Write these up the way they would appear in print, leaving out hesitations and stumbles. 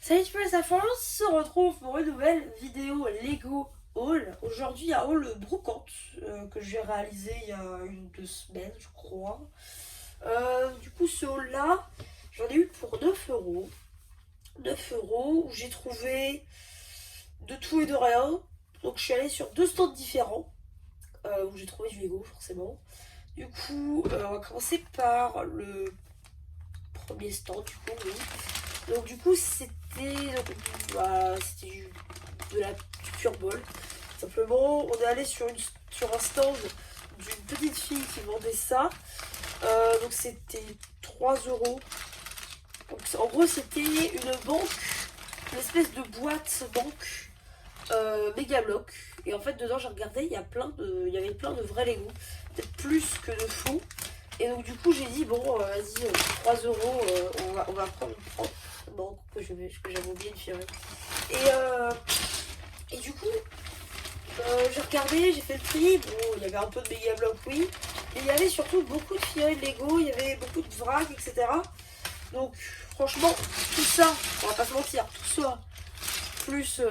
Salut tout le monde, on se retrouve pour une nouvelle vidéo Lego haul. Aujourd'hui un haul brocante que j'ai réalisé il y a 1 ou 2 semaines je crois. Du coup ce haul là j'en ai eu pour 9 euros. 9 euros où j'ai trouvé de tout et de rien. Donc je suis allée sur 2 stands différents où j'ai trouvé du Lego forcément. Du coup on va commencer par le premier stand du coup oui. Donc du coup c'était de la culture ball. Simplement on est allé sur un stand d'une petite fille qui vendait ça. Donc c'était 3 euros. Donc, en gros c'était une banque, une espèce de boîte banque méga bloc. Et en fait dedans j'ai regardé, il y avait plein de vrais Lego, peut-être plus que de faux. Et donc du coup j'ai dit bon vas-y 3 euros on va prendre une banque que j'avais oublié de virer. Et du coup j'ai regardé, j'ai fait le prix, bon il y avait un peu de méga bloc oui, mais il y avait surtout beaucoup de figurines Lego, il y avait beaucoup de vrac etc. Donc franchement tout ça, on va pas se mentir, tout ça plus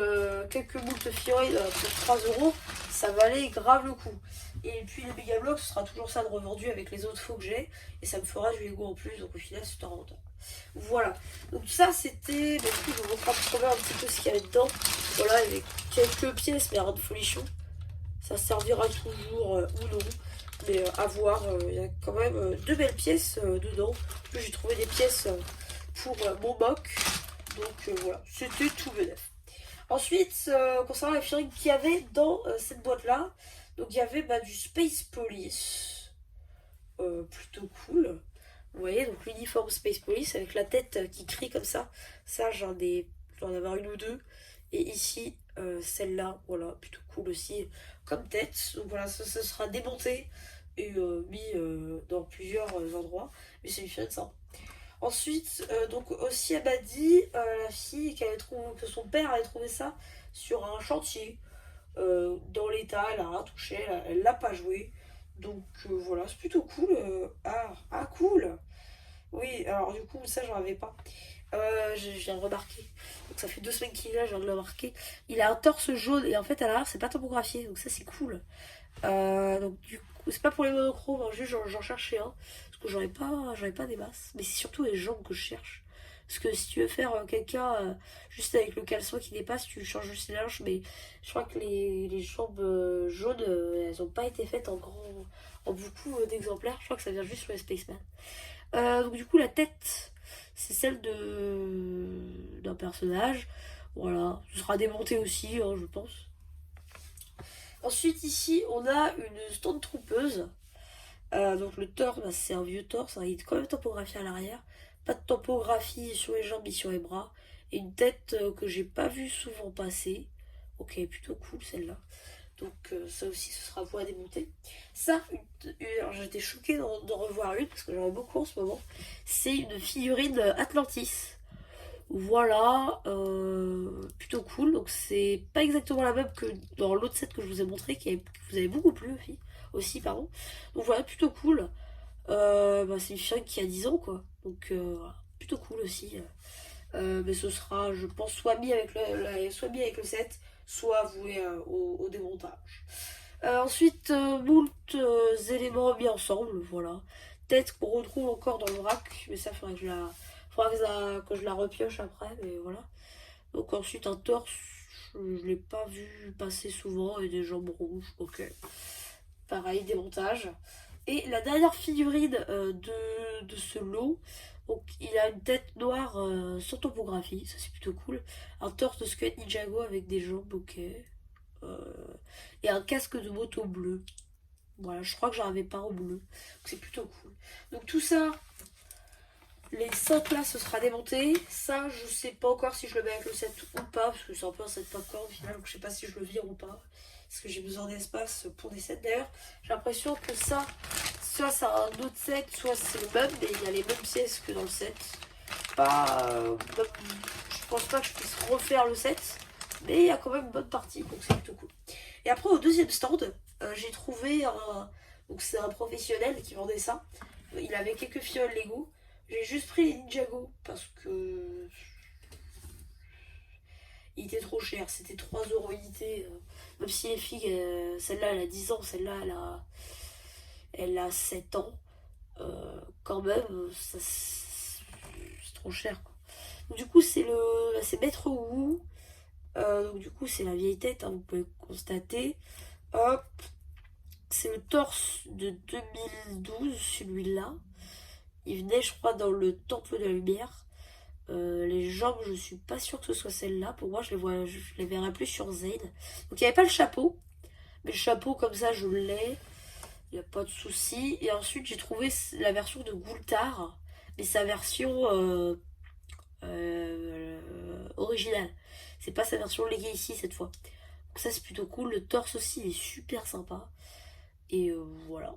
quelques boules de figurines pour 3 euros, ça valait grave le coup. Et puis les méga blocs, ce sera toujours ça de revendu avec les autres faux que j'ai. Et ça me fera du Lego en plus, donc au final c'est un rentable. Voilà. Donc ça c'était. Du coup je vous montre un petit peu ce qu'il y avait dedans. Voilà, avec quelques pièces, mais rien de folichon. Ça servira toujours ou non. Mais à voir, il y a quand même 2 belles pièces dedans. En plus j'ai trouvé des pièces pour mon mock. Donc voilà, c'était tout bénef. Ensuite, concernant la figurine qu'il y avait dans cette boîte-là, donc il y avait du Space Police, plutôt cool. Vous voyez, donc l'uniforme Space Police avec la tête qui crie comme ça. Ça, j'en en avoir une ou deux. Et ici, celle-là, voilà, plutôt cool aussi comme tête. Donc voilà, ça sera démonté et mis dans plusieurs endroits. Mais c'est une figurine ça. Ensuite, donc aussi elle m'a dit, la fille que son père avait trouvé ça sur un chantier. Dans l'état, elle a rien touché, elle l'a pas joué. Donc voilà, c'est plutôt cool. Cool. Oui, alors du coup, ça j'en avais pas. Je viens de remarquer. Donc ça fait 2 semaines qu'il est là, je viens de le remarquer. Il a un torse jaune et en fait à l'arrière c'est pas topographié, donc ça c'est cool. Donc du coup, c'est pas pour les monochromes, hein, juste j'en cherchais un. Parce que j'en ai pas des masses. Mais c'est surtout les jambes que je cherche. Parce que si tu veux faire quelqu'un juste avec le caleçon qui dépasse, tu changes juste les hanches. Mais je crois que les jambes jaunes, elles ont pas été faites en beaucoup d'exemplaires. Je crois que ça vient juste sur les Spaceman. Donc du coup, la tête, c'est celle d'un personnage. Voilà, ce sera démonté aussi, hein, je pense. Ensuite, ici, on a une Stormtroopeuse. Donc le torse, c'est un vieux torse, hein, il est quand même topographié à l'arrière. Pas de topographie sur les jambes ni sur les bras. Et une tête que j'ai pas vu souvent passer. Ok, plutôt cool celle-là. Donc ça aussi, ce sera vous à démonter. Ça, alors j'étais choquée d'en revoir une, parce que j'en ai beaucoup en ce moment. C'est une figurine Atlantis. Voilà, plutôt cool. Donc c'est pas exactement la même que dans l'autre set que je vous ai montré, que vous avez beaucoup plu aussi, pardon. Donc voilà, plutôt cool. C'est une figurine qui a 10 ans quoi. Donc voilà, plutôt cool aussi. Mais ce sera, je pense, soit mis avec le set, soit voué au démontage. Ensuite, moult éléments mis ensemble, voilà. Peut-être qu'on retrouve encore dans le vrac, mais ça faudra que je la repioche après, mais voilà. Donc ensuite un torse, je l'ai pas vu passer souvent, et des jambes rouges, ok. Pareil, démontage. Et la dernière figurine de ce lot, donc il a une tête noire sans topographie, ça c'est plutôt cool. Un torse de squelette Ninjago avec des jambes, ok. Et un casque de moto bleu. Voilà, je crois que j'en avais pas en bleu. Donc c'est plutôt cool. Donc tout ça, les 5 là, ce sera démonté. Ça, je sais pas encore si je le mets avec le set ou pas, parce que c'est un peu un set popcorn au final, donc je sais pas si je le vire ou pas. Parce que j'ai besoin d'espace pour des sets. D'ailleurs, j'ai l'impression que ça, soit c'est un autre set, soit c'est le même, mais il y a les mêmes pièces que dans le set. Pas, je pense pas que je puisse refaire le set, mais il y a quand même une bonne partie, donc c'est plutôt cool. Et après, au deuxième stand, j'ai trouvé un. Donc, c'est un professionnel qui vendait ça. Il avait quelques fioles Lego. J'ai juste pris les Ninjago parce que il était trop cher, c'était 3 € unité. Même si les filles, celle-là elle a 10 ans, celle-là elle a 7 ans. Quand même, c'est trop cher quoi. Donc, du coup c'est Maître Wu. Donc du coup c'est la vieille tête, hein, vous pouvez constater. Hop, c'est le torse de 2012 celui-là. Il venait je crois dans le Temple de la Lumière. Les jambes je suis pas sûre que ce soit celle-là. Pour moi je les verrais plus sur Zayn. Donc il n'y avait pas le chapeau. Mais le chapeau comme ça je l'ai. Il n'y a pas de souci. Et ensuite j'ai trouvé la version de Goultar. Mais sa version originale. C'est pas sa version Legacy cette fois. Donc ça c'est plutôt cool. Le torse aussi il est super sympa. Et voilà.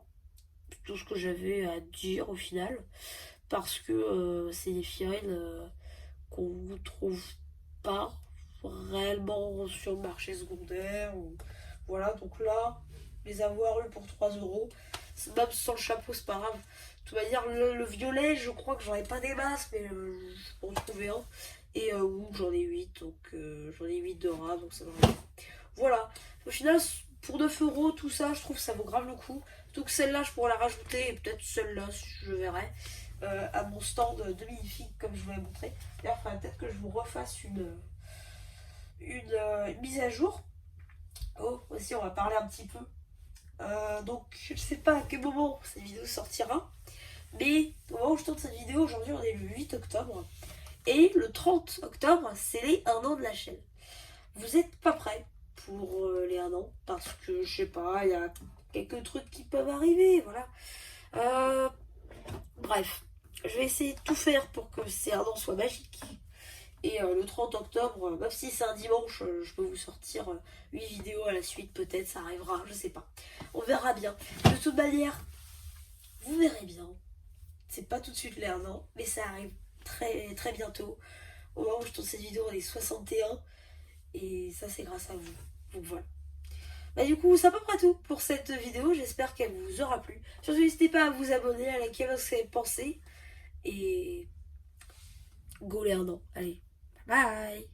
C'est tout ce que j'avais à dire au final. Parce que c'est des figurines qu'on ne trouve pas réellement sur le marché secondaire. Voilà, donc là, les avoir eu pour 3 €, même sans le chapeau, c'est pas grave. De toute manière, le violet, je crois que j'en ai pas des masses, mais je peux en trouver un. Et j'en ai 8, donc j'en ai 8 de rats, donc ça va. Voilà, au final, pour 9 € tout ça, je trouve que ça vaut grave le coup. Surtout que celle-là, je pourrais la rajouter, et peut-être celle-là, je verrai, à mon stand de minifigs, comme je vous l'ai montré. D'ailleurs, il faudrait peut-être que je vous refasse une mise à jour. Oh, aussi, on va parler un petit peu. Donc, je ne sais pas à quel moment cette vidéo sortira. Mais au moment où je tourne cette vidéo, aujourd'hui, on est le 8 octobre. Et le 30 octobre, c'est les 1 an de la chaîne. Vous n'êtes pas prêts pour les 1 an. Parce que, je sais pas, il y a quelques trucs qui peuvent arriver. Voilà. Bref, je vais essayer de tout faire pour que ces 1 an soient magiques. Et le 30 octobre, même si c'est un dimanche, je peux vous sortir 8 vidéos à la suite, peut-être, ça arrivera, je sais pas. On verra bien. De toute manière, vous verrez bien. C'est pas tout de suite les 1 an, mais ça arrive très, très bientôt. Au moment où je tourne cette vidéo, on est 61. Et ça, c'est grâce à vous. Donc voilà. Bah du coup, c'est à peu près tout pour cette vidéo. J'espère qu'elle vous aura plu. Surtout, n'hésitez pas à vous abonner, à liker ce que vous avez pensé. Et go les 1 an. Allez, bye.